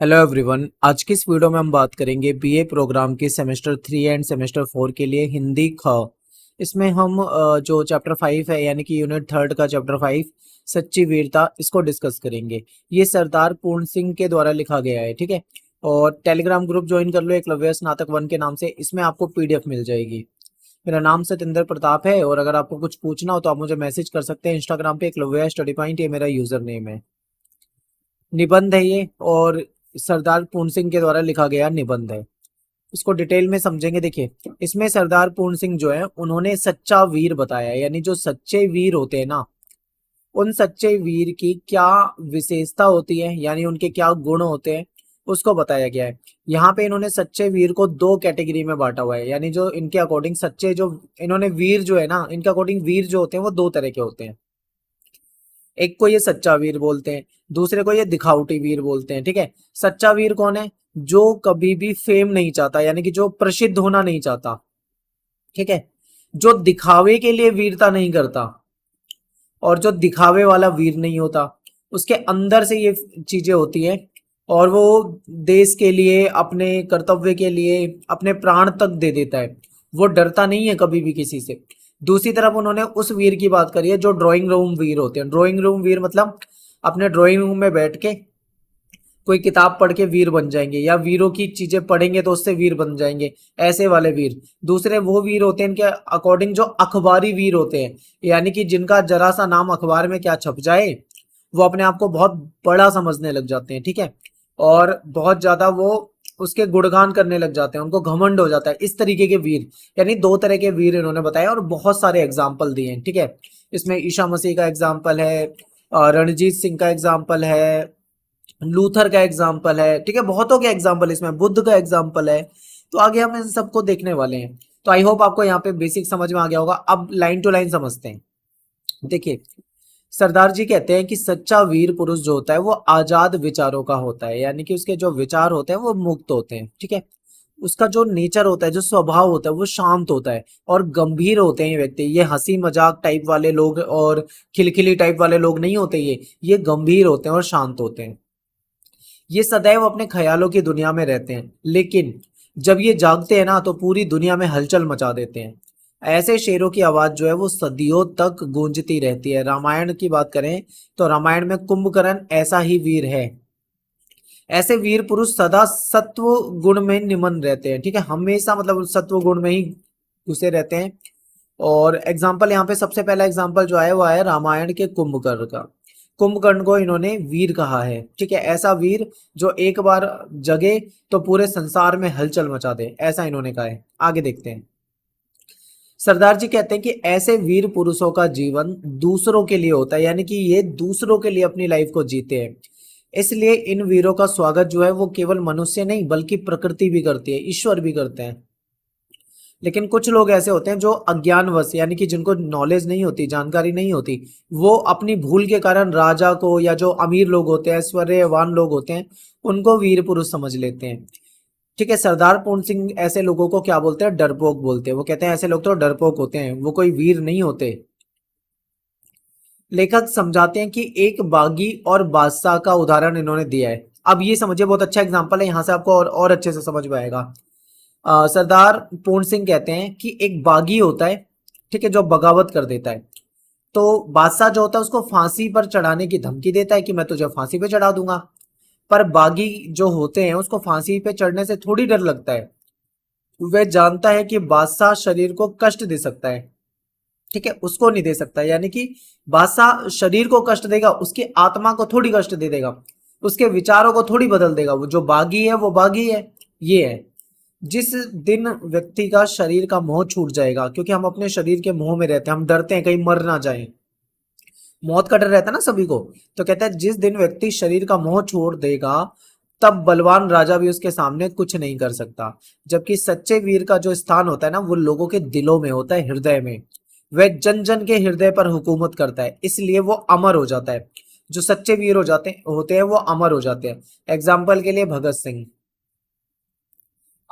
Hello everyone. आज की इस वीडियो में हम बात करेंगे बीए प्रोग्राम के सेमेस्टर 3 एंड सेमेस्टर 4 के लिए हिंदी ख। इसमें हम जो चैप्टर 5 है यानी कि यूनिट थर्ड का चैप्टर 5 सच्ची वीरता इसको डिस्कस करेंगे। ये सरदार पूर्ण सिंह के द्वारा लिखा गया है, ठीक है। और टेलीग्राम ग्रुप ज्वाइन कर लो एकलव्य स्नातक 1 के नाम से, इसमें आपको पीडीएफ मिल जाएगी। मेरा नाम सतेंद्र प्रताप है और अगर आपको कुछ पूछना हो तो आप मुझे मैसेज कर सकते हैं इंस्टाग्राम पे एकलव्य स्टडी पॉइंट, ये मेरा यूजर नेम है। निबंध है ये और सरदार पूर्ण सिंह के द्वारा लिखा गया निबंध है। इसको डिटेल में समझेंगे। देखिए, इसमें सरदार पूर्ण सिंह जो है उन्होंने सच्चा वीर बताया, यानी जो सच्चे वीर होते हैं ना, उन सच्चे वीर की क्या विशेषता होती है, यानी उनके क्या गुण होते हैं, उसको बताया गया है। यहाँ पे इन्होंने सच्चे वीर को दो कैटेगरी में बांटा हुआ है, यानी जो इनके अकॉर्डिंग सच्चे जो इन्होंने वीर जो है ना, इनके अकॉर्डिंग वीर जो होते हैं वो दो तरह के होते हैं। एक को ये सच्चा वीर बोलते हैं, दूसरे को ये दिखावटी वीर बोलते हैं, ठीक है। सच्चा वीर कौन है? जो कभी भी फेम नहीं चाहता, यानी कि जो प्रसिद्ध होना नहीं चाहता, ठीक है। जो दिखावे के लिए वीरता नहीं करता और जो दिखावे वाला वीर नहीं होता, उसके अंदर से ये चीजें होती है और वो देश के लिए, अपने कर्तव्य के लिए अपने प्राण तक दे देता है। वो डरता नहीं है कभी भी किसी से। दूसरी तरफ उन्होंने उस वीर की बात करी है जो ड्राइंग रूम वीर होते हैं। ड्राइंग रूम वीर मतलब अपने ड्राइंग रूम में बैठ के कोई किताब पढ़ के वीर बन जाएंगे, या वीरों की चीजें पढ़ेंगे तो उससे वीर बन जाएंगे, ऐसे वाले वीर। दूसरे वो वीर होते हैं इनके अकॉर्डिंग जो अखबारी वीर होते हैं, यानी कि जिनका जरा सा नाम अखबार में क्या छप जाए वो अपने आप को बहुत बड़ा समझने लग जाते हैं, ठीक है। और बहुत ज्यादा वो उसके गुणगान करने लग जाते हैं, उनको घमंड हो जाता है। इस तरीके के वीर, यानी दो तरह के वीर इन्होंने बताए और बहुत सारे एग्जाम्पल दिए हैं, ठीक है। इसमें ईसा मसीह का एग्जाम्पल है, रणजीत सिंह का एग्जाम्पल है, लूथर का एग्जाम्पल है, ठीक है। बहुतों के एग्जाम्पल, इसमें बुद्ध का एग्जाम्पल है। तो आगे हम इन सबको देखने वाले हैं। तो आई होप आपको यहाँ पे बेसिक समझ में आ गया होगा। अब लाइन टू लाइन समझते हैं। देखिए, सरदार जी कहते हैं कि सच्चा वीर पुरुष जो होता है वो आजाद विचारों का होता है, यानी कि उसके जो विचार होते हैं वो मुक्त होते हैं, ठीक है। उसका जो नेचर होता है, जो स्वभाव होता है वो शांत होता है और गंभीर होते हैं ये व्यक्ति। ये हंसी मजाक टाइप वाले लोग और खिलखिली टाइप वाले लोग नहीं होते। ये गंभीर होते हैं और शांत होते हैं। ये सदैव अपने ख्यालों की दुनिया में रहते हैं, लेकिन जब ये जागते हैं ना तो पूरी दुनिया में हलचल मचा देते हैं। ऐसे शेरों की आवाज जो है वो सदियों तक गूंजती रहती है। रामायण की बात करें तो रामायण में कुंभकर्ण ऐसा ही वीर है। ऐसे वीर पुरुष सदा सत्व गुण में निमन रहते हैं, ठीक है। हमेशा मतलब सत्व गुण में ही घुसे रहते हैं। और एग्जाम्पल यहाँ पे सबसे पहला एग्जाम्पल जो है वो है रामायण के कुंभकर्ण का। कुंभकर्ण को इन्होंने वीर कहा है, ठीक है। ऐसा वीर जो एक बार जगे तो पूरे संसार में हलचल मचा दे, ऐसा इन्होंने कहा है। आगे देखते हैं। सरदार जी कहते हैं कि ऐसे वीर पुरुषों का जीवन दूसरों के लिए होता है, यानी कि ये दूसरों के लिए अपनी लाइफ को जीते हैं। इसलिए इन वीरों का स्वागत जो है वो केवल मनुष्य नहीं बल्कि प्रकृति भी करती है, ईश्वर भी करते हैं। लेकिन कुछ लोग ऐसे होते हैं जो अज्ञानवश, यानी कि जिनको नॉलेज नहीं होती, जानकारी नहीं होती, वो अपनी भूल के कारण राजा को, या जो अमीर लोग होते हैं, ऐश्वर्यवान लोग होते हैं, उनको वीर पुरुष समझ लेते हैं, ठीक है। सरदार पूर्ण सिंह ऐसे लोगों को क्या बोलते हैं? डरपोक बोलते हैं। वो कहते हैं ऐसे लोग तो डरपोक होते हैं, वो कोई वीर नहीं होते। लेखक समझाते हैं कि एक बागी और बादशाह का उदाहरण इन्होंने दिया है। अब ये समझिए, बहुत अच्छा एग्जाम्पल है, यहाँ से आपको और अच्छे से समझ में आएगा। सरदार पूर्ण सिंह कहते हैं कि एक बागी होता है, ठीक है, जो बगावत कर देता है। तो बादशाह जो होता है उसको फांसी पर चढ़ाने की धमकी देता है कि मैं तुझे फांसी पे चढ़ा दूंगा। पर बागी जो होते हैं उसको फांसी पे चढ़ने से थोड़ी डर लगता है। वह जानता है कि बादशाह शरीर को कष्ट दे सकता है, ठीक है, उसको नहीं दे सकता। यानी कि बादशाह शरीर को कष्ट देगा, उसकी आत्मा को थोड़ी कष्ट दे देगा, उसके विचारों को थोड़ी बदल देगा। वो जो बागी है वो बागी है। ये है, जिस दिन व्यक्ति का शरीर का मोह छूट जाएगा, क्योंकि हम अपने शरीर के मोह में रहते हैं, हम डरते हैं कहीं मर ना जाए, मौत का डर रहता है ना सभी को। तो कहता है जिस दिन व्यक्ति शरीर का मोह छोड़ देगा तब बलवान राजा भी उसके सामने कुछ नहीं कर सकता। जबकि सच्चे वीर का जो स्थान होता है ना वो लोगों के दिलों में होता है, हृदय में। वह जन जन के हृदय पर हुकूमत करता है, इसलिए वो अमर हो जाता है। जो सच्चे वीर हो जाते होते हैं वो अमर हो जाते हैं। एग्जाम्पल के लिए भगत सिंह।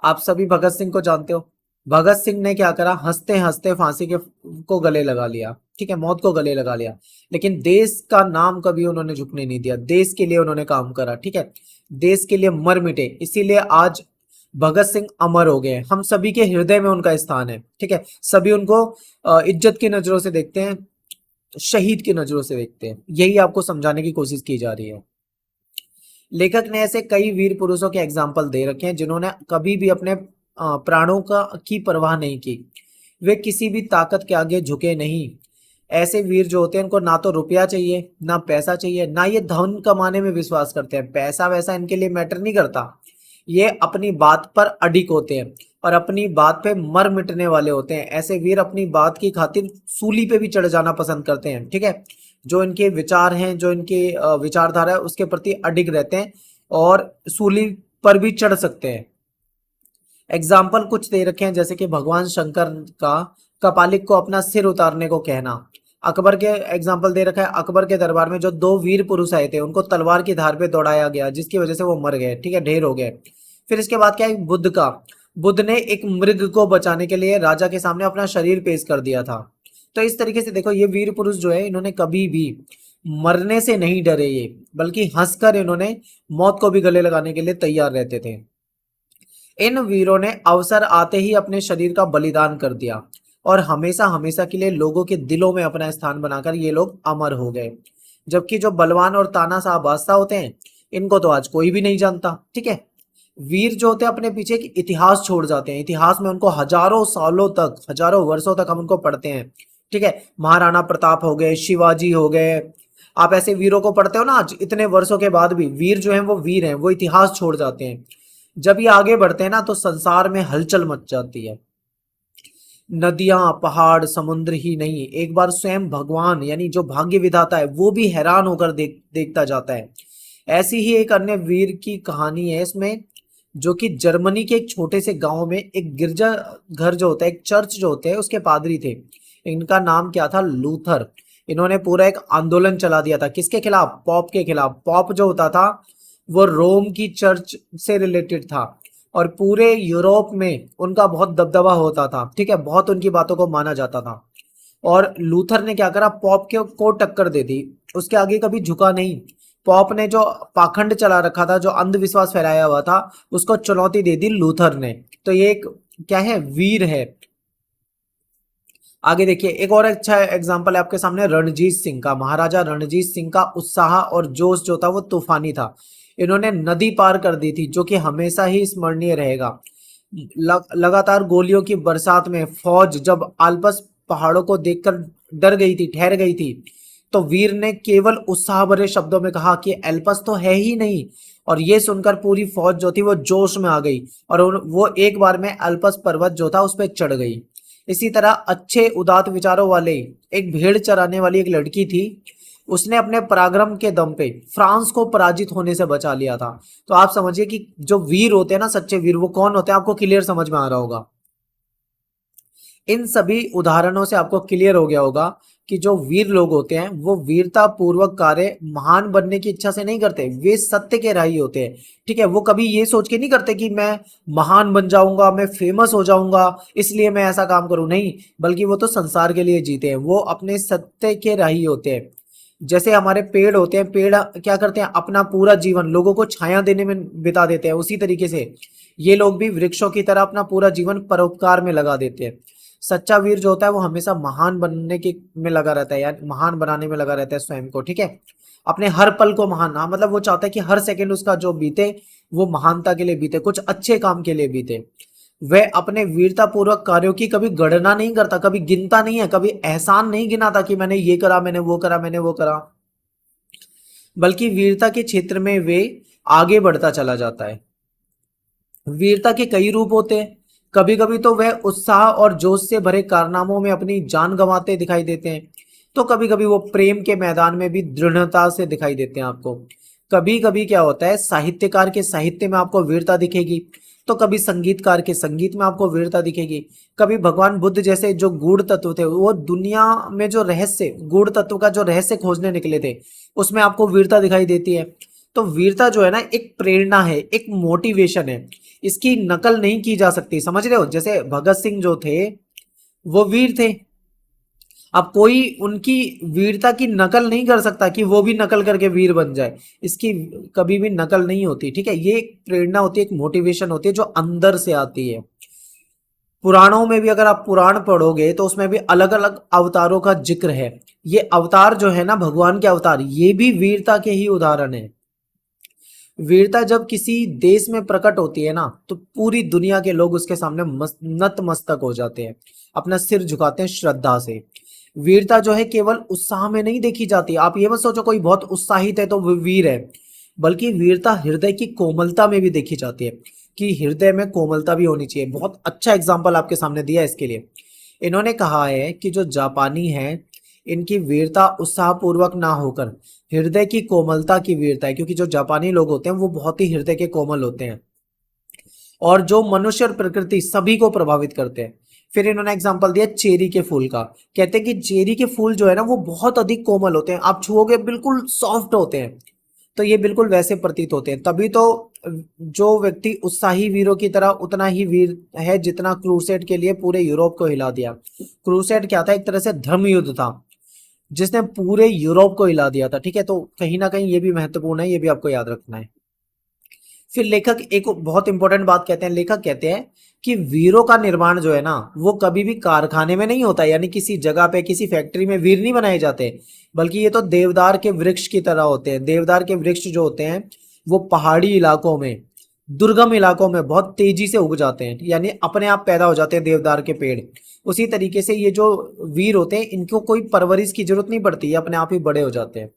आप सभी भगत सिंह को जानते हो। भगत सिंह ने क्या करा? हंसते हंसते फांसी के को गले लगा लिया, ठीक है, मौत को गले लगा लिया। लेकिन देश का नाम कभी उन्होंने झुकने नहीं दिया, देश के लिए उन्होंने काम करा, ठीक है। देश के लिए मर मिटे, इसीलिए आज भगत सिंह अमर हो गए। हम सभी के हृदय में उनका स्थान है, ठीक है। सभी उनको इज्जत की नजरों से देखते हैं, शहीद की नजरों से देखते हैं। यही आपको समझाने की कोशिश की जा रही है। लेखक ने ऐसे कई वीर पुरुषों के एग्जाम्पल दे रखे हैं जिन्होंने कभी भी अपने प्राणों का की परवाह नहीं की। वे किसी भी ताकत के आगे झुके नहीं। ऐसे वीर जो होते हैं इनको ना तो रुपया चाहिए, ना पैसा चाहिए, ना ये धन कमाने में विश्वास करते हैं। पैसा वैसा इनके लिए मैटर नहीं करता। ये अपनी बात पर अडिग होते हैं और अपनी बात पे मर मिटने वाले होते हैं। ऐसे वीर अपनी बात की खातिर सूली पे भी चढ़ जाना पसंद करते हैं, ठीक है। जो इनके विचार हैं, जो इनके विचारधारा है, उसके प्रति अडिग रहते हैं और सूली पर भी चढ़ सकते हैं। एग्जाम्पल कुछ दे रखे हैं, जैसे कि भगवान शंकर का कपालिक को अपना सिर उतारने को कहना। अकबर के एग्जाम्पल दे रखा है, अकबर के दरबार में जो दो वीर पुरुष आए थे उनको तलवार की धार पे दौड़ाया गया, जिसकी वजह से वो मर गए, ठीक है, ढेर हो गए। फिर इसके बाद क्या है, बुद्ध का, बुद्ध ने एक मृग को बचाने के लिए राजा के सामने अपना शरीर पेश कर दिया था। तो इस तरीके से देखो, ये वीर पुरुष जो है इन्होंने कभी भी मरने से नहीं डरे, ये बल्कि हंसकर इन्होंने मौत को भी गले लगाने के लिए तैयार रहते थे। इन वीरों ने अवसर आते ही अपने शरीर का बलिदान कर दिया और हमेशा हमेशा के लिए लोगों के दिलों में अपना स्थान बनाकर ये लोग अमर हो गए। जबकि जो बलवान और तानाशाह बादशाह होते हैं इनको तो आज कोई भी नहीं जानता, ठीक है। वीर जो होते हैं अपने पीछे एक इतिहास छोड़ जाते हैं, इतिहास में उनको हजारों सालों तक, हजारों वर्षों तक हम उनको पढ़ते हैं, ठीक है। महाराणा प्रताप हो गए, शिवाजी हो गए, आप ऐसे वीरों को पढ़ते हो ना, आज इतने वर्षों के बाद भी वीर जो हैं वो वीर हैं, वो इतिहास छोड़ जाते हैं। जब ये आगे बढ़ते हैं ना तो संसार में हलचल मच जाती है। नदियां, पहाड़, समुद्र ही नहीं, एक बार स्वयं भगवान यानी जो भाग्य विधाता है वो भी हैरान होकर देखता जाता है। ऐसी ही एक अन्य वीर की कहानी है इसमें, जो कि जर्मनी के एक छोटे से गांव में एक गिरजा घर जो होता है, एक चर्च जो होते हैं, उसके पादरी थे। इनका नाम क्या था, लूथर। इन्होंने पूरा एक आंदोलन चला दिया था, किसके खिलाफ, पॉप के खिलाफ। पॉप जो होता था वो रोम की चर्च से रिलेटेड था और पूरे यूरोप में उनका बहुत दबदबा होता था, ठीक है, बहुत उनकी बातों को माना जाता था। और लूथर ने क्या करा, पॉप के को टक्कर दे दी, उसके आगे कभी झुका नहीं। पॉप ने जो पाखंड चला रखा था, जो अंधविश्वास फैलाया हुआ था, उसको चुनौती दे दी लूथर ने। तो ये एक क्या है, वीर है। आगे देखिए, एक और अच्छा एग्जांपल है आपके सामने रणजीत सिंह का। महाराजा रणजीत सिंह का उत्साह और जोश जो था वो तूफानी था। इन्होंने नदी पार कर दी थी, जो कि हमेशा ही स्मरणीय रहेगा। लगातार गोलियों की बरसात में फौज जब आलपस पहाड़ों को देखकर डर गई थी, ठहर गई थी, तो वीर ने केवल उत्साह भरे शब्दों में कहा कि एल्पस तो है ही नहीं। और ये सुनकर पूरी फौज जो थी वो जोश में आ गई और वो एक बार में अल्पस पर्वत जो था उस पर चढ़ गई। इसी तरह अच्छे उदात विचारों वाले एक भेड़ चराने वाली एक लड़की थी, उसने अपने पराक्रम के दम पे फ्रांस को पराजित होने से बचा लिया था। तो आप समझिए कि जो वीर होते हैं ना, सच्चे वीर, वो कौन होते हैं, आपको क्लियर समझ में आ रहा होगा। इन सभी उदाहरणों से आपको क्लियर हो गया होगा कि जो वीर लोग होते हैं वो वीरता पूर्वक कार्य महान बनने की इच्छा से नहीं करते, वे सत्य के राही होते हैं, ठीक है। वो कभी ये सोच के नहीं करते कि मैं महान बन जाऊंगा, मैं फेमस हो जाऊंगा इसलिए मैं ऐसा काम करूं, नहीं, बल्कि वो तो संसार के लिए जीते हैं, वो अपने सत्य के राही होते हैं। जैसे हमारे पेड़ होते हैं, पेड़ क्या करते हैं, अपना पूरा जीवन लोगों को छाया देने में बिता देते हैं, उसी तरीके से ये लोग भी वृक्षों की तरह अपना पूरा जीवन परोपकार में लगा देते हैं। सच्चा वीर जो होता है वो हमेशा महान बनने के में लगा रहता है, यार महान बनाने में लगा रहता है स्वयं को, ठीक है। अपने हर पल को महान, हाँ, मतलब वो चाहता है कि हर सेकंड उसका जो बीते वो महानता के लिए बीते, कुछ अच्छे काम के लिए बीते। वह अपने वीरता पूर्वक कार्यों की कभी गणना नहीं करता, कभी गिनता नहीं है, कभी एहसान नहीं गिनाता कि मैंने ये करा, मैंने वो करा, मैंने वो करा, बल्कि वीरता के क्षेत्र में वे आगे बढ़ता चला जाता है। वीरता के कई रूप होते हैं। कभी कभी तो वह उत्साह और जोश से भरे कारनामों में अपनी जान गंवाते दिखाई देते हैं, तो कभी कभी वो प्रेम के मैदान में भी दृढ़ता से दिखाई देते हैं आपको। कभी कभी क्या होता है, साहित्यकार के साहित्य में आपको वीरता दिखेगी, तो कभी संगीतकार के संगीत में आपको वीरता दिखेगी। कभी भगवान बुद्ध जैसे जो गूढ़ तत्व थे, वो दुनिया में जो रहस्य, गूढ़ तत्व का जो रहस्य खोजने निकले थे, उसमें आपको वीरता दिखाई देती है। तो वीरता जो है ना, एक प्रेरणा है, एक मोटिवेशन है, इसकी नकल नहीं की जा सकती, समझ रहे हो। जैसे भगत सिंह जो थे वो वीर थे। अब कोई उनकी वीरता की नकल नहीं कर सकता कि वो भी नकल करके वीर बन जाए, इसकी कभी भी नकल नहीं होती, ठीक है। ये एक प्रेरणा होती है, एक मोटिवेशन होती है जो अंदर से आती है। पुराणों में भी अगर आप पुराण पढ़ोगे तो उसमें भी अलग अलग अवतारों का जिक्र है। ये अवतार जो है ना, भगवान के अवतार, ये भी वीरता के ही उदाहरण है। वीरता जब किसी देश में प्रकट होती है ना, तो पूरी दुनिया के लोग उसके सामने नतमस्तक हो जाते हैं, अपना सिर झुकाते हैं श्रद्धा से। वीरता जो है केवल उत्साह में नहीं देखी जाती। आप ये मत सोचो कोई बहुत उत्साहित है तो वो वीर है, बल्कि वीरता हृदय की कोमलता में भी देखी जाती है, कि हृदय में कोमलता भी होनी चाहिए। बहुत अच्छा एग्जाम्पल आपके सामने दिया है इसके लिए। इन्होंने कहा है कि जो जापानी है, इनकी वीरता उत्साहपूर्वक ना होकर हृदय की कोमलता की वीरता है, क्योंकि जो जापानी लोग होते हैं वो बहुत ही हृदय के कोमल होते हैं, और जो मनुष्य और प्रकृति सभी को प्रभावित करते हैं। फिर इन्होंने एग्जांपल दिया चेरी के फूल का। कहते हैं कि चेरी के फूल जो है ना, वो बहुत अधिक कोमल होते हैं, आप छुओगे बिल्कुल सॉफ्ट होते हैं। तो ये बिल्कुल वैसे प्रतीत होते हैं। तभी तो जो व्यक्ति उत्साही वीरों की तरह उतना ही वीर है जितना क्रूसेड के लिए पूरे यूरोप को हिला दिया। क्रूसेड क्या था? एक तरह से धर्म युद्ध था जिसने पूरे यूरोप को हिला दिया था, ठीक है। तो कहीं ना कहीं ये भी महत्वपूर्ण है, ये भी आपको याद रखना है। फिर लेखक एक बहुत इंपॉर्टेंट बात कहते हैं। लेखक कहते हैं कि वीरों का निर्माण जो है ना, वो कभी भी कारखाने में नहीं होता, यानी किसी जगह पे किसी फैक्ट्री में वीर नहीं बनाए जाते, बल्कि ये तो देवदार के वृक्ष की तरह होते हैं। देवदार के वृक्ष जो होते हैं वो पहाड़ी इलाकों में, दुर्गम इलाकों में बहुत तेजी से उग जाते हैं, यानी अपने आप पैदा हो जाते हैं देवदार के पेड़। उसी तरीके से ये जो वीर होते हैं, इनको कोई परवरिश की जरूरत नहीं पड़ती, ये अपने आप ही बड़े हो जाते हैं।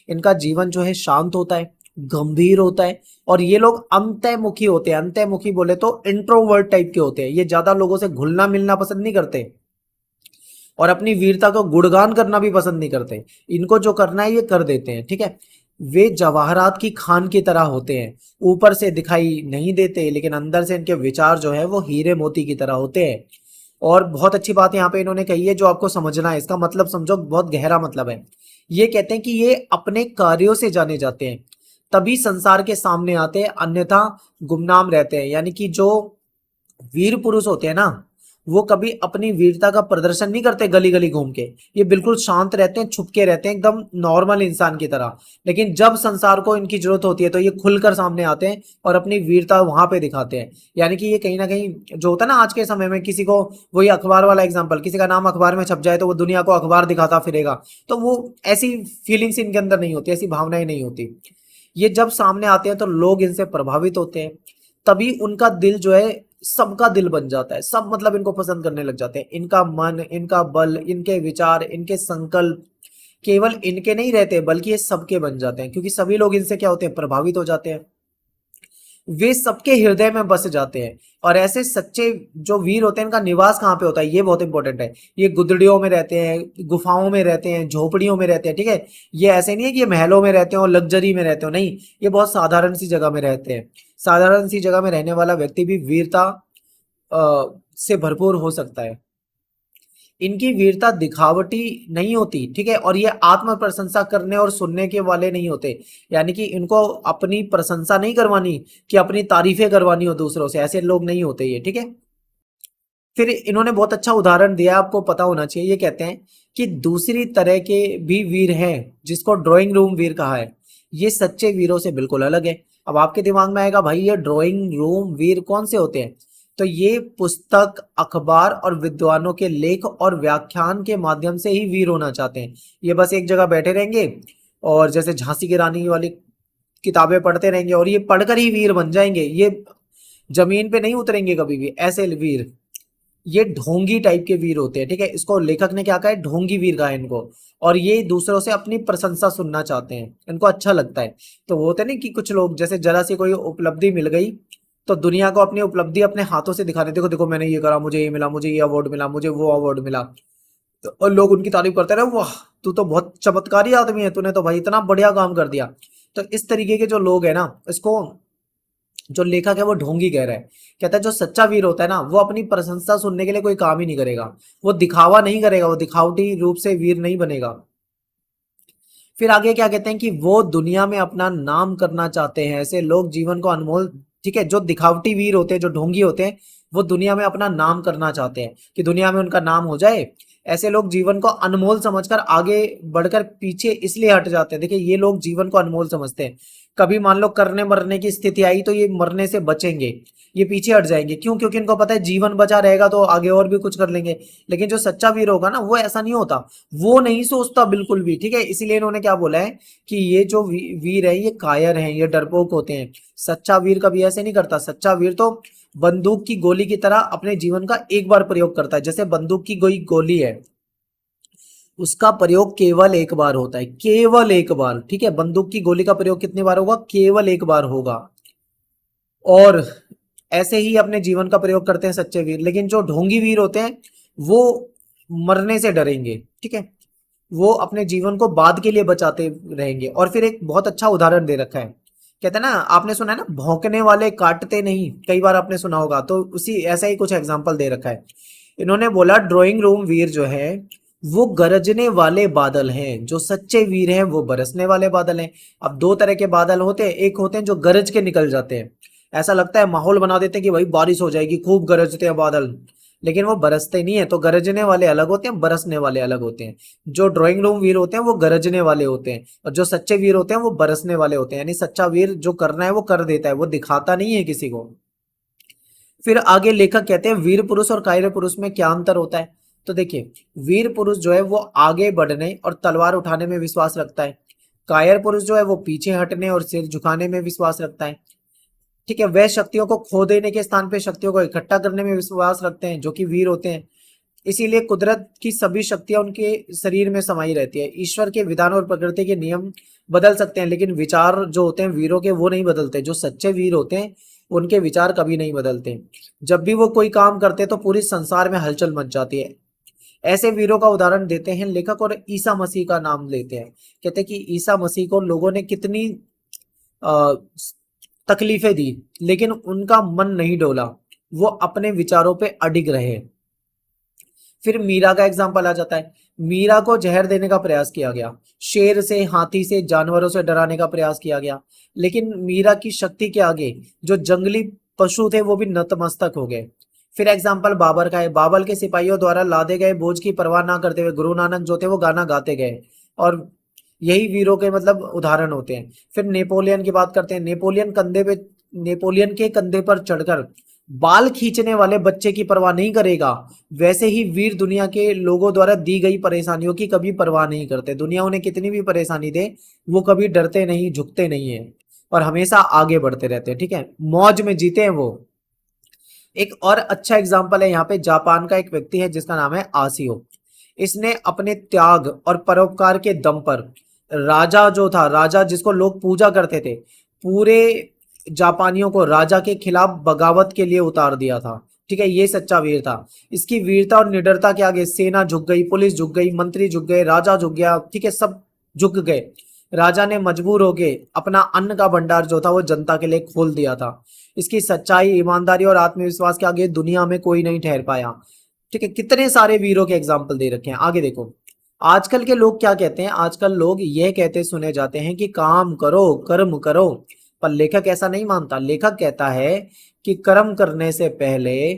इनका जीवन जो है शांत होता है, गंभीर होता है, और ये लोग अंतर्मुखी होते हैं। अंतर्मुखी बोले तो इंट्रोवर्ट टाइप के होते हैं। ये ज्यादा लोगों से घुलना मिलना पसंद नहीं करते, और अपनी वीरता को गुणगान करना भी पसंद नहीं करते। इनको जो करना है ये कर देते हैं, ठीक है। वे जवाहरात की खान की तरह होते हैं, ऊपर से दिखाई नहीं देते, लेकिन अंदर से इनके विचार जो है वो हीरे मोती की तरह होते हैं। और बहुत अच्छी बात यहाँ पे इन्होंने कही है जो आपको समझना है, इसका मतलब समझो, बहुत गहरा मतलब है। ये कहते हैं कि ये अपने कार्यों से जाने जाते हैं, तभी संसार के सामने आते हैं, अन्यथा गुमनाम रहते हैं। यानी कि जो वीर पुरुष होते हैं ना, वो कभी अपनी वीरता का प्रदर्शन नहीं करते गली गली घूम के। ये बिल्कुल शांत रहते हैं, छुपके रहते हैं, एकदम नॉर्मल इंसान की तरह। लेकिन जब संसार को इनकी जरूरत होती है तो ये खुलकर सामने आते हैं और अपनी वीरता वहां पे दिखाते हैं। यानी कि ये कहीं ना कहीं जो होता है ना आज के समय में, किसी को, वही अखबार वाला एग्जाम्पल, किसी का नाम अखबार में छप जाए तो वो दुनिया को अखबार दिखाता फिरेगा, तो वो ऐसी फीलिंग्स इनके अंदर नहीं होती, ऐसी भावनाएं नहीं होती। ये जब सामने आते हैं तो लोग इनसे प्रभावित होते हैं, तभी उनका दिल जो है सबका दिल बन जाता है। सब मतलब इनको पसंद करने लग जाते हैं। इनका मन, इनका बल, इनके विचार, इनके संकल्प केवल इनके नहीं रहते, बल्कि ये सबके बन जाते हैं, क्योंकि सभी लोग इनसे क्या होते हैं? प्रभावित हो जाते हैं। वे सबके हृदय में बस जाते हैं। और ऐसे सच्चे जो वीर होते हैं, इनका निवास कहाँ पे होता है? ये बहुत इंपॉर्टेंट है। ये गुदड़ियों में रहते हैं, गुफाओं में रहते हैं, झोपड़ियों में रहते हैं, ठीक है। ये ऐसे नहीं है कि ये महलों में रहते हो और लग्जरी में रहते हो, नहीं, ये बहुत साधारण सी जगह में रहते हैं। साधारण सी जगह में रहने वाला व्यक्ति भी वीरता से भरपूर हो सकता है। इनकी वीरता दिखावटी नहीं होती, ठीक है, और ये आत्म प्रशंसा करने और सुनने के वाले नहीं होते। यानी कि इनको अपनी प्रशंसा नहीं करवानी, कि अपनी तारीफें करवानी हो दूसरों से, ऐसे लोग नहीं होते ये, ठीक है। फिर इन्होंने बहुत अच्छा उदाहरण दिया, आपको पता होना चाहिए। ये कहते हैं कि दूसरी तरह के भी वीर हैं जिसको ड्राइंग रूम वीर कहा है। ये सच्चे वीरों से बिल्कुल अलग है। अब आपके दिमाग में आएगा, भाई ये ड्राइंग रूम वीर कौन से होते हैं? तो ये पुस्तक, अखबार और विद्वानों के लेख और व्याख्यान के माध्यम से ही वीर होना चाहते हैं। ये बस एक जगह बैठे रहेंगे और जैसे झांसी की रानी वाली किताबें पढ़ते रहेंगे और ये पढ़कर ही वीर बन जाएंगे। ये जमीन पे नहीं उतरेंगे कभी भी, ऐसे वीर। ये ढोंगी टाइप के वीर होते हैं, ठीक है। इसको लेखक ने क्या कहा है? ढोंगी वीर कहा है इनको। और ये दूसरों से अपनी प्रशंसा सुनना चाहते हैं, इनको अच्छा लगता है। तो वो होता है ना कि कुछ लोग जैसे जरा सी कोई उपलब्धि मिल गई तो दुनिया को अपनी उपलब्धि अपने हाथों से दिखाने, देखो देखो मैंने ये करा, मुझे ये मिला, मुझे ये अवार्ड मिला, मुझे वो अवार्ड मिला। तो और लोग उनकी तारीफ करते रहे, वाह तू तो बहुत चमत्कारी आदमी है, तूने तो भाई इतना बढ़िया काम कर दिया। तो इस तरीके के जो लोग हैं ना, इसको जो लेखक है वो ढोंगी कह रहा है। कहता है जो सच्चा वीर होता है ना, वो अपनी प्रशंसा सुनने के लिए कोई काम ही नहीं करेगा, वो दिखावा नहीं करेगा, वो दिखावटी रूप से वीर नहीं बनेगा। फिर आगे क्या कहते हैं कि वो दुनिया में अपना नाम करना चाहते हैं। ऐसे लोग जीवन को अनमोल, ठीक है, जो दिखावटी वीर होते हैं, जो ढोंगी होते हैं, वो दुनिया में अपना नाम करना चाहते हैं कि दुनिया में उनका नाम हो जाए। ऐसे लोग जीवन को अनमोल समझकर आगे बढ़कर पीछे इसलिए हट जाते हैं। देखिए ये लोग जीवन को अनमोल समझते हैं, कभी मान लो करने मरने की स्थिति आई तो ये मरने से बचेंगे, ये पीछे हट जाएंगे। क्यों? क्योंकि इनको पता है जीवन बचा रहेगा तो आगे और भी कुछ कर लेंगे। लेकिन जो सच्चा वीर होगा ना, वो ऐसा नहीं होता, वो नहीं सोचता बिल्कुल भी। ठीक है, इसीलिए इन्होंने क्या बोला है कि ये जो वीर है ये कायर हैं, ये डरपोक होते हैं। सच्चा वीर कभी ऐसे नहीं करता। सच्चा वीर तो बंदूक की गोली की तरह अपने जीवन का एक बार प्रयोग करता है। जैसे बंदूक की कोई गोली है, उसका प्रयोग केवल एक बार होता है, केवल एक बार। ठीक है, बंदूक की गोली का प्रयोग कितनी बार होगा? केवल एक बार होगा। और ऐसे ही अपने जीवन का प्रयोग करते हैं सच्चे वीर। लेकिन जो ढोंगी वीर होते हैं वो मरने से डरेंगे। ठीक है, वो अपने जीवन को बाद के लिए बचाते रहेंगे। और फिर एक बहुत अच्छा उदाहरण दे रखा है, कहते हैं ना, आपने सुना है ना, भौंकने वाले काटते नहीं, कई बार आपने सुना होगा। तो उसी ऐसा ही कुछ एग्जांपल दे रखा है। इन्होंने बोला ड्राइंग रूम वीर जो है वो गरजने वाले बादल हैं, जो सच्चे वीर हैं वो बरसने वाले बादल हैं। अब दो तरह के बादल होते हैं, एक होते हैं जो गरज के निकल जाते हैं, ऐसा लगता है माहौल बना देते हैं कि भाई बारिश हो जाएगी, खूब गरजते हैं बादल, लेकिन वो बरसते नहीं है। तो गरजने वाले अलग होते हैं, बरसने वाले अलग होते हैं। जो ड्राइंग रूम वीर होते हैं वो गरजने वाले होते हैं, और जो सच्चे वीर होते हैं वो बरसने वाले होते हैं। यानी सच्चा वीर जो करना है वो कर देता है, वो दिखाता नहीं है किसी को। फिर आगे लेखक कहते हैं वीर पुरुष और कायर पुरुष में क्या अंतर होता है। तो देखिए, वीर पुरुष जो है वो आगे बढ़ने और तलवार उठाने में विश्वास रखता है। कायर पुरुष जो है वो पीछे हटने और सिर झुकाने में विश्वास रखता है। ठीक है, वह शक्तियों को खो देने के स्थान पे शक्तियों को इकट्ठा करने में विश्वास रखते हैं, जो कि वीर होते हैं। इसीलिए कुदरत की सभी शक्तियां उनके शरीर में समाई रहती है। ईश्वर के विधान और प्रकृति के नियम बदल सकते हैं, लेकिन विचार जो होते हैं वीरों के वो नहीं बदलते। जो सच्चे वीर होते हैं उनके विचार कभी नहीं बदलते। जब भी वो कोई काम करते हैं तो पूरी संसार में हलचल मच जाती है। ऐसे वीरों का उदाहरण देते हैं लेखक, और ईसा मसीह का नाम लेते हैं। कहते हैं कि ईसा मसीह को लोगों ने कितनी अ, तकलीफें दी, लेकिन उनका मन नहीं डोला, वो अपने विचारों पे अडिग रहे। फिर मीरा का एग्जाम्पल आ जाता है। मीरा को जहर देने का प्रयास किया गया, शेर से, हाथी से, जानवरों से डराने का प्रयास किया गया, लेकिन मीरा की शक्ति के आगे जो जंगली पशु थे वो भी नतमस्तक हो गए। फिर एग्जाम्पल बाबर का है। बाबर के सिपाहियों द्वारा लादे गए बोझ की परवाह ना करते हुए गुरु नानक जो थे वो गाना गाते गए, और यही वीरों के मतलब उदाहरण होते हैं। फिर नेपोलियन की बात करते हैं। नेपोलियन के कंधे पर चढ़कर बाल खींचने वाले बच्चे की परवाह नहीं करेगा, वैसे ही वीर दुनिया के लोगों द्वारा दी गई परेशानियों की कभी परवाह नहीं करते। दुनिया उन्हें कितनी भी परेशानी दे वो कभी डरते नहीं, झुकते नहीं है, और हमेशा आगे बढ़ते रहते हैं। ठीक है, मौज में जीते हैं वो। एक और अच्छा एग्जाम्पल है यहाँ पे, जापान का एक व्यक्ति है जिसका नाम है आसियो। इसने अपने त्याग और परोपकार के दम पर राजा जो था, राजा जिसको लोग पूजा करते थे, पूरे जापानियों को राजा के खिलाफ बगावत के लिए उतार दिया था। ठीक है, ये सच्चा वीर था। इसकी वीरता और निडरता के आगे सेना झुक गई, पुलिस झुक गई, मंत्री झुक गए, राजा झुक गया। ठीक है, सब झुक गए। राजा ने मजबूर होके अपना अन्न का भंडार जो था वो जनता के लिए खोल दिया था। इसकी सच्चाई, ईमानदारी और आत्मविश्वास के आगे दुनिया में कोई नहीं ठहर पाया। ठीक है, कितने सारे वीरों के एग्जाम्पल दे रखे हैं। आगे देखो, आजकल के लोग क्या कहते हैं? आजकल लोग यह कहते सुने जाते हैं कि काम करो, कर्म करो, पर लेखक ऐसा नहीं मानता। लेखक कहता है कि कर्म करने से पहले,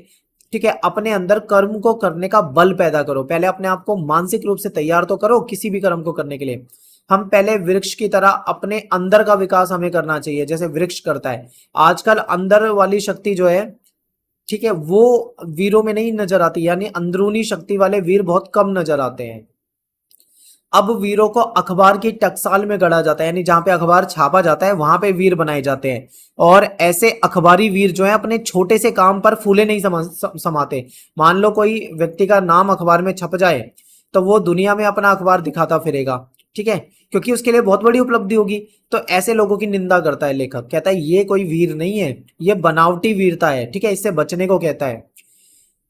ठीक है, अपने अंदर कर्म को करने का बल पैदा करो। पहले अपने आप को मानसिक रूप से तैयार तो करो किसी भी कर्म को करने के लिए। हम पहले वृक्ष की तरह अपने अंदर का विकास हमें करना चाहिए, जैसे वृक्ष करता है। आजकल अंदर वाली शक्ति जो है, ठीक है, वो वीरों में नहीं नजर आती, यानी अंदरूनी शक्ति वाले वीर बहुत कम नजर आते हैं। अब वीरों को अखबार की टकसाल में गढ़ा जाता है, यानी जहां पे अखबार छापा जाता है वहां पे वीर बनाए जाते हैं। और ऐसे अखबारी वीर जो है अपने छोटे से काम पर फूले नहीं समाते। मान लो कोई व्यक्ति का नाम अखबार में छप जाए तो वो दुनिया में अपना अखबार दिखाता फिरेगा। ठीक है, क्योंकि उसके लिए बहुत बड़ी उपलब्धि होगी। तो ऐसे लोगों की निंदा करता है लेखक, कहता है ये कोई वीर नहीं है, ये बनावटी वीरता है। ठीक है, इससे बचने को कहता है।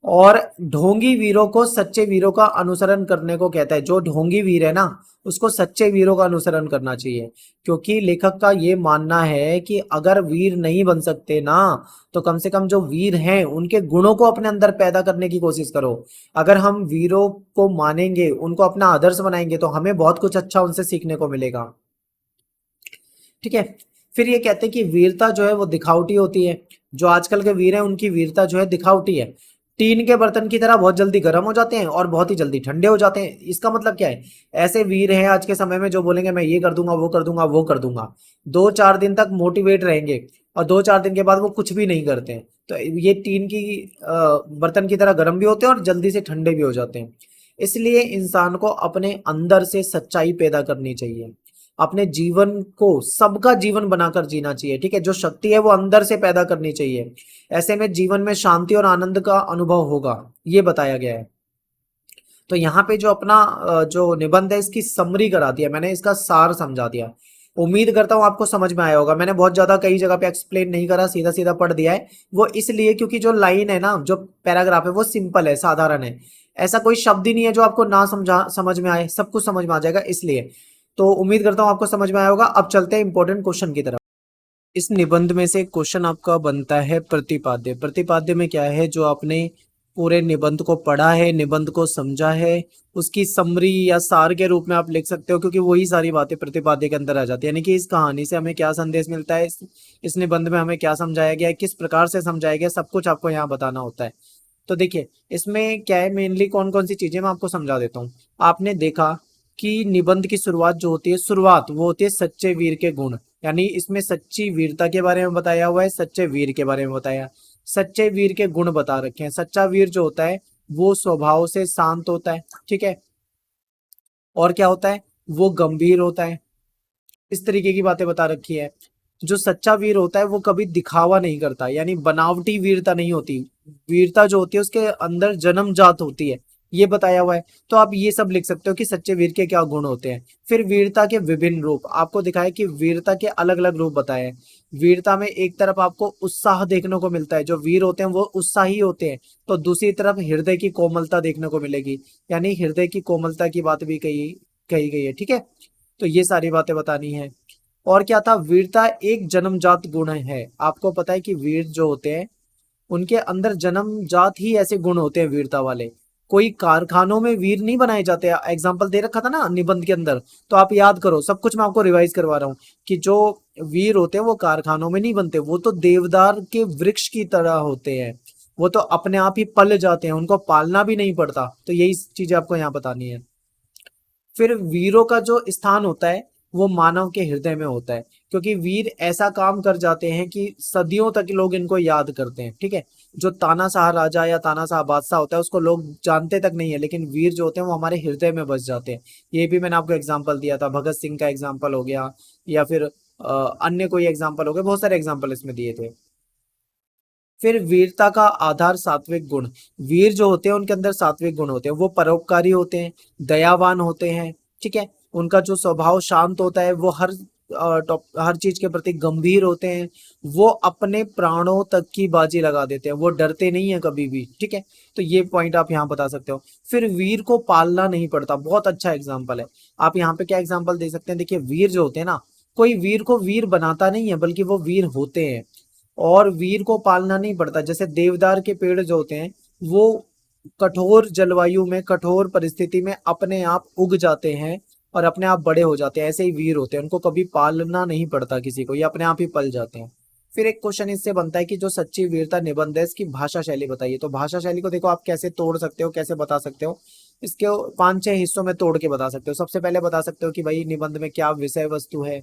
और ढोंगी वीरों को सच्चे वीरों का अनुसरण करने को कहता है। जो ढोंगी वीर है ना, उसको सच्चे वीरों का अनुसरण करना चाहिए। क्योंकि लेखक का ये मानना है कि अगर वीर नहीं बन सकते ना, तो कम से कम जो वीर हैं उनके गुणों को अपने अंदर पैदा करने की कोशिश करो। अगर हम वीरों को मानेंगे, उनको अपना आदर्श बनाएंगे, तो हमें बहुत कुछ अच्छा उनसे सीखने को मिलेगा। ठीक है, फिर ये कहते हैं कि वीरता जो है वो दिखावटी होती है। जो आजकल के वीर हैं उनकी वीरता जो है दिखावटी है। टीन के बर्तन की तरह बहुत जल्दी गर्म हो जाते हैं और बहुत ही जल्दी ठंडे हो जाते हैं। इसका मतलब क्या है? ऐसे वीर हैं आज के समय में जो बोलेंगे मैं ये कर दूंगा, वो कर दूंगा, वो कर दूंगा। 2-4 दिन तक मोटिवेट रहेंगे और 2-4 दिन के बाद वो कुछ भी नहीं करते हैं। तो ये टीन की बर्तन की तरह गर्म भी होते हैं और जल्दी से ठंडे भी हो जाते हैं। इसलिए इंसान को अपने अंदर से सच्चाई पैदा करनी चाहिए। अपने जीवन को सबका जीवन बनाकर जीना चाहिए, ठीक है? जो शक्ति है वो अंदर से पैदा करनी चाहिए। ऐसे में जीवन में शांति और आनंद का अनुभव होगा, ये बताया गया है। तो यहाँ पे जो अपना जो निबंध है इसकी समरी करा दिया मैंने, इसका सार समझा दिया। उम्मीद करता हूँ आपको समझ में आया होगा। मैंने बहुत ज्यादा कई जगह पे एक्सप्लेन नहीं करा, सीधा सीधा पढ़ दिया है। वो इसलिए क्योंकि जो लाइन है ना, जो पैराग्राफ है वो सिंपल है, साधारण है। ऐसा कोई शब्द ही नहीं है जो आपको ना समझ में आए, सब कुछ समझ में आ जाएगा इसलिए। तो उम्मीद करता हूँ आपको समझ में आया होगा। अब चलते हैं इंपॉर्टेंट क्वेश्चन की तरफ। इस निबंध में से क्वेश्चन आपका बनता है प्रतिपाद्य। प्रतिपाद्य में क्या है? जो आपने पूरे निबंध को पढ़ा है, निबंध को समझा है, उसकी समरी या सार के रूप में आप लिख सकते हो, क्योंकि वही सारी बातें प्रतिपाद्य के अंदर आ जाती है। यानी कि इस कहानी से हमें क्या संदेश मिलता है, इस निबंध में हमें क्या समझाया गया है, किस प्रकार से समझाया गया, सब कुछ आपको यहाँ बताना होता है। तो देखिए इसमें क्या है, मेनली कौन कौन सी चीजें मैं आपको समझा देता हूँ। आपने देखा कि निबंध की शुरुआत जो होती है, शुरुआत वो होती है सच्चे वीर के गुण। यानी इसमें सच्ची वीरता के बारे में बताया हुआ है, सच्चे वीर के बारे में बताया। सच्चे वीर के गुण बता रखे हैं। सच्चा वीर जो होता है वो स्वभाव से शांत होता है, ठीक है? और क्या होता है? वो गंभीर होता है। इस तरीके की बातें बता रखी है। जो सच्चा वीर होता है वो कभी दिखावा नहीं करता, यानी बनावटी वीरता नहीं होती। वीरता जो होती है उसके अंदर जन्मजात होती है, ये बताया हुआ है। तो आप ये सब लिख सकते हो कि सच्चे वीर के क्या गुण होते हैं। फिर वीरता के विभिन्न रूप आपको दिखाए कि वीरता के अलग अलग रूप बताए हैं। वीरता में एक तरफ आपको उत्साह देखने को मिलता है, जो वीर होते हैं वो उत्साही होते हैं। तो दूसरी तरफ हृदय की कोमलता देखने को मिलेगी, यानी हृदय की कोमलता की बात भी कही कही गई है, ठीक है? तो ये सारी बातें बतानी है। और क्या था? वीरता एक जन्मजात गुण है। आपको पता है कि वीर जो होते हैं उनके अंदर जन्मजात ही ऐसे गुण होते हैं वीरता वाले। कोई कारखानों में वीर नहीं बनाए जाते। एग्जाम्पल दे रखा था ना निबंध के अंदर, तो आप याद करो, सब कुछ मैं आपको रिवाइज करवा रहा हूँ कि जो वीर होते हैं वो कारखानों में नहीं बनते, वो तो देवदार के वृक्ष की तरह होते हैं। वो तो अपने आप ही पल जाते हैं, उनको पालना भी नहीं पड़ता। तो यही चीजें आपको यहाँ बतानी है। फिर वीरों का जो स्थान होता है वो मानव के हृदय में होता है, क्योंकि वीर ऐसा काम कर जाते हैं कि सदियों तक लोग इनको याद करते हैं, ठीक है? जो तानाशाह राजा या तानाशाह बादशाह होता है उसको लोग जानते तक नहीं है, लेकिन वीर जो होते हैं वो हमारे हृदय में बस जाते हैं। ये भी मैंने आपको एग्जाम्पल दिया था, भगत सिंह का एग्जाम्पल हो गया, या फिर अन्य कोई एग्जाम्पल हो गया, बहुत सारे एग्जाम्पल इसमें दिए थे। फिर वीरता का आधार सात्विक गुण। वीर जो होते हैं उनके अंदर सात्विक गुण होते हैं। वो परोपकारी होते हैं, दयावान होते हैं, ठीक है? उनका जो स्वभाव शांत होता है, वो हर चीज के प्रति गंभीर होते हैं। वो अपने प्राणों तक की बाजी लगा देते हैं, वो डरते नहीं है कभी भी, ठीक है? तो ये पॉइंट आप यहाँ बता सकते हो। फिर वीर को पालना नहीं पड़ता, बहुत अच्छा एग्जाम्पल है। आप यहाँ पे क्या एग्जाम्पल दे सकते हैं? देखिए वीर जो होते हैं ना, कोई वीर को वीर बनाता नहीं है, बल्कि वो वीर होते हैं। और वीर को पालना नहीं पड़ता। जैसे देवदार के पेड़ जो होते हैं वो कठोर जलवायु में, कठोर परिस्थिति में अपने आप उग जाते हैं और अपने आप बड़े हो जाते हैं। ऐसे ही वीर होते हैं, उनको कभी पालना नहीं पड़ता किसी को, ये अपने आप ही पल जाते हैं। फिर एक क्वेश्चन इससे बनता है कि जो सच्ची वीरता निबंध है इसकी भाषा शैली बताइए। तो भाषा शैली को देखो आप कैसे तोड़ सकते हो, कैसे बता सकते हो। इसके 5-6 हिस्सों में तोड़ के बता सकते हो। सबसे पहले बता सकते हो कि भाई निबंध में क्या विषय वस्तु है,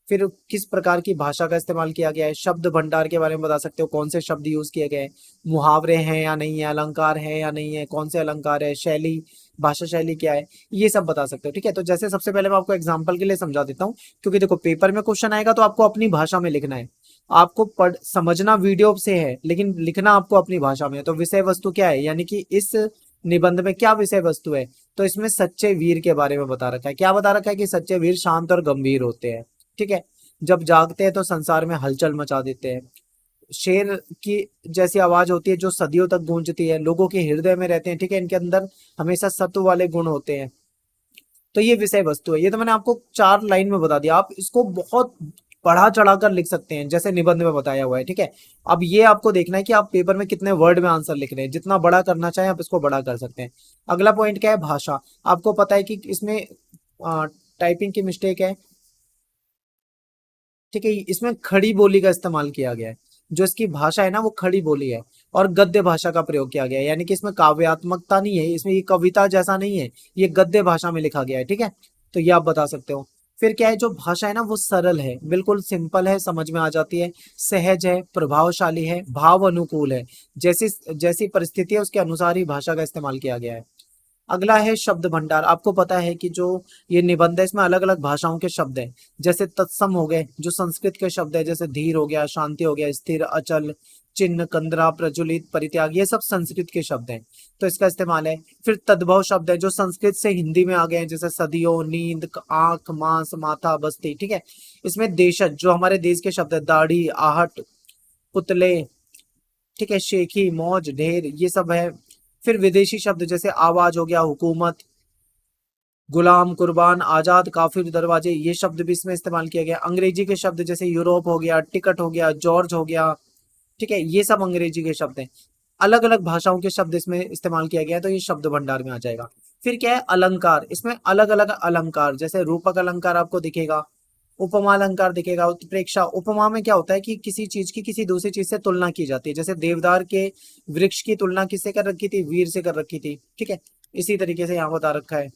फिर किस प्रकार की भाषा का इस्तेमाल किया गया है, शब्द भंडार के बारे में बता सकते हो, कौन से शब्द यूज किए गए हैं, मुहावरे हैं या नहीं है, अलंकार है या नहीं है, कौन से अलंकार है, शैली, भाषा शैली क्या है, ये सब बता सकते हो, ठीक है? तो जैसे सबसे पहले मैं आपको एग्जांपल के लिए समझा देता हूँ, क्योंकि देखो पेपर में क्वेश्चन आएगा तो आपको अपनी भाषा में लिखना है। आपको पढ़ समझना वीडियो से है, लेकिन लिखना आपको अपनी भाषा में है। तो विषय वस्तु क्या है, यानी कि इस निबंध में क्या विषय वस्तु है? तो इसमें सच्चे वीर के बारे में बता रखा है। क्या बता रखा है? कि सच्चे वीर शांत और गंभीर होते हैं, ठीक है? जब जागते हैं तो संसार में हलचल मचा देते हैं। शेर की जैसी आवाज होती है जो सदियों तक गूंजती है, लोगों के हृदय में रहते हैं, ठीक है? इनके अंदर हमेशा सत्व वाले गुण होते हैं। तो ये विषय वस्तु है। ये तो मैंने आपको 4 लाइन में बता दिया। आप इसको बहुत बढ़ा चढ़ाकर लिख सकते हैं जैसे निबंध में बताया हुआ है, ठीक है? अब ये आपको देखना है कि आप पेपर में कितने वर्ड में आंसर लिख रहे हैं। जितना बड़ा करना चाहें आप इसको बड़ा कर सकते हैं। अगला पॉइंट क्या है? भाषा। आपको पता है कि इसमें टाइपिंग की मिस्टेक है, ठीक है? इसमें खड़ी बोली का इस्तेमाल किया गया है। जो इसकी भाषा है ना वो खड़ी बोली है, और गद्य भाषा का प्रयोग किया गया है, यानी कि इसमें काव्यात्मकता नहीं है, इसमें ये कविता जैसा नहीं है, ये गद्य भाषा में लिखा गया है। ठीक है, तो ये आप बता सकते हो। फिर क्या है, जो भाषा है ना वो सरल है, बिल्कुल सिंपल है, समझ में आ जाती है, सहज है, प्रभावशाली है, भाव अनुकूल है, जैसी जैसी परिस्थिति है उसके अनुसार ही भाषा का इस्तेमाल किया गया है। अगला है शब्द भंडार। आपको पता है कि जो ये निबंध है इसमें अलग अलग भाषाओं के शब्द हैं, जैसे तत्सम हो गए जो संस्कृत के शब्द है, जैसे धीर हो गया, शांति हो गया, स्थिर, अचल, चिन्ह, कंदरा, प्रज्वलित, परित्याग, ये सब संस्कृत के शब्द हैं, तो इसका इस्तेमाल है। फिर तद्भव शब्द है जो संस्कृत से हिंदी में आ गए हैं, जैसे सदियों, नींद, आंख, मांस, माथा, बस्ती। ठीक है, इसमें देशज जो हमारे देश के शब्द है, दाढ़ी, आहट, पुतले, ठीक है, शेखी, मौज, ढेर, ये सब है। फिर विदेशी शब्द जैसे आवाज हो गया, हुकूमत, गुलाम, कुर्बान, आजाद, काफिर, दरवाजे, ये शब्द भी इसमें इस्तेमाल किया गया। अंग्रेजी के शब्द जैसे यूरोप हो गया, टिकट हो गया, जॉर्ज हो गया, ठीक है, ये सब अंग्रेजी के शब्द हैं। अलग अलग भाषाओं के शब्द इसमें इस्तेमाल किया गया है, तो ये शब्द भंडार में आ जाएगा। फिर क्या है, अलंकार। इसमें अलग अलग अलंकार, जैसे रूपक अलंकार आपको दिखेगा, उपमा अलंकार दिखेगा, उत्प्रेक्षा। उपमा में क्या होता है कि किसी चीज की किसी दूसरी चीज से तुलना की जाती है, जैसे देवदार के वृक्ष की तुलना किससे कर रखी थी, वीर से कर रखी थी। ठीक है, इसी तरीके से यहाँ बता रखा है।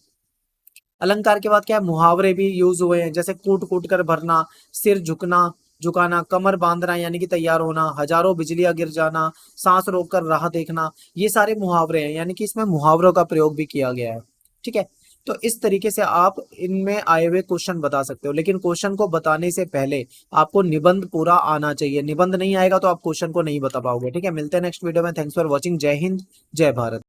अलंकार के बाद क्या है, मुहावरे भी यूज हुए हैं, जैसे कूट कूट कर भरना, सिर झुकना, झुकाना, कमर बांधना यानी कि तैयार होना, हजारों बिजलियां गिर जाना, सांस रोककर राह देखना, ये सारे मुहावरे हैं, यानी कि इसमें मुहावरों का प्रयोग भी किया गया है। ठीक है, तो इस तरीके से आप इनमें आए हुए क्वेश्चन बता सकते हो, लेकिन क्वेश्चन को बताने से पहले आपको निबंध पूरा आना चाहिए। निबंध नहीं आएगा तो आप क्वेश्चन को नहीं बता पाओगे। ठीक है, मिलते हैं नेक्स्ट वीडियो में। Thanks for watching. जय हिंद, जय भारत।